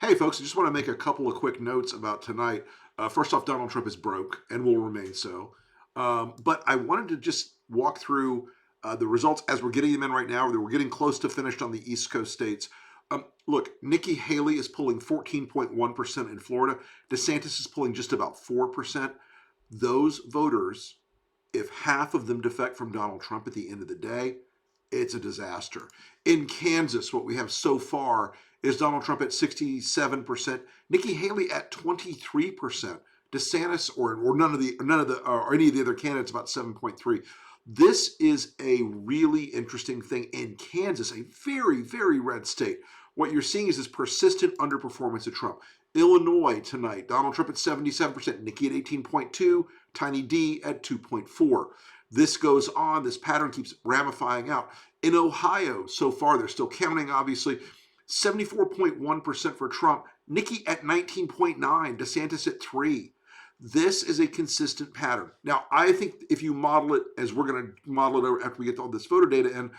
Hey, folks, I just want to make a couple of quick notes about tonight. First off, Donald Trump is broke and will remain so. But I wanted to just walk through the results as we're getting them in right now. We're getting close to finished on the East Coast states. Look, Nikki Haley is pulling 14.1% in Florida. DeSantis is pulling just about 4%. Those voters, if half of them defect from Donald Trump at the end of the day, it's a disaster. In Kansas, what we have so far is Donald Trump at 67%, Nikki Haley at 23%, DeSantis or none of the or any of the other candidates about 7.3. This is a really interesting thing in Kansas, a very red state. What you're seeing is this persistent underperformance of Trump. Illinois tonight, Donald Trump at 77%, Nikki at 18.2, Tiny D at 2.4. This goes on, this pattern keeps ramifying out. In Ohio, so far, they're still counting, obviously, 74.1% for Trump, Nikki at 19.9, DeSantis at 3. This is a consistent pattern. Now, I think if you model it as we're going to model it after we get all this voter data in,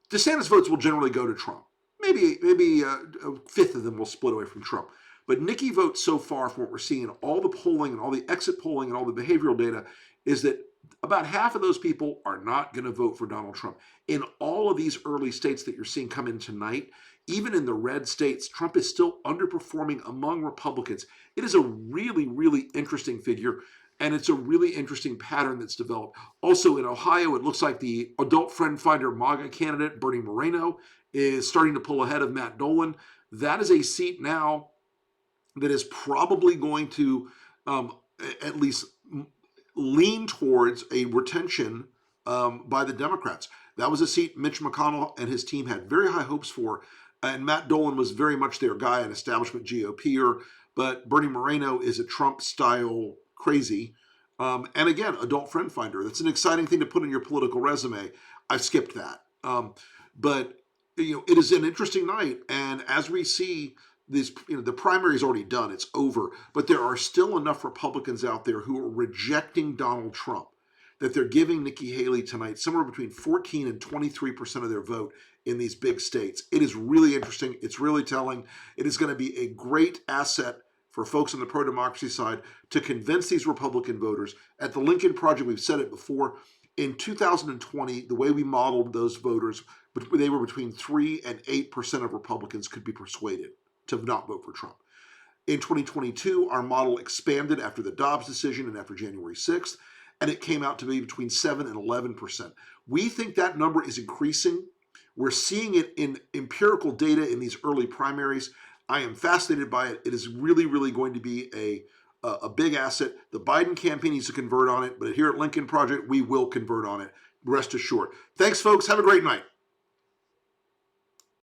DeSantis votes will generally go to Trump. Maybe a fifth of them will split away from Trump. But Nikki votes so far from what we're seeing in all the polling and all the exit polling and all the behavioral data is that about half of those people are not going to vote for Donald Trump. In all of these early states that you're seeing come in tonight, even in the red states, Trump is still underperforming among Republicans. It is a really interesting figure, and it's a really interesting pattern that's developed. Also in Ohio, it looks like the adult friend finder MAGA candidate, Bernie Moreno, is starting to pull ahead of Matt Dolan. That is a seat now that is probably going to at least lean towards a retention by the Democrats. That was a seat Mitch McConnell and his team had very high hopes for, and Matt Dolan was very much their guy, an establishment GOPer, but Bernie Moreno is a Trump-style crazy. And again, adult friend finder. That's an exciting thing to put in your political resume. I skipped that. But it is an interesting night, and as we see this, the primary is already done, it's over, but there are still enough Republicans out there who are rejecting Donald Trump that they're giving Nikki Haley tonight somewhere between 14 and 23% of their vote in these big states. It is really interesting. It's really telling. It is going to be a great asset for folks on the pro-democracy side to convince these Republican voters. At the Lincoln Project, we've said it before, in 2020, the way we modeled those voters, they were between 3 and 8% of Republicans could be persuaded to not vote for Trump. In 2022, our model expanded after the Dobbs decision and after January 6th, and it came out to be between 7 and 11%. We think that number is increasing. We're seeing it in empirical data in these early primaries. I am fascinated by it. It is really going to be a big asset. The Biden campaign needs to convert on it, but here at Lincoln Project, we will convert on it. Rest assured. Thanks, folks. Have a great night.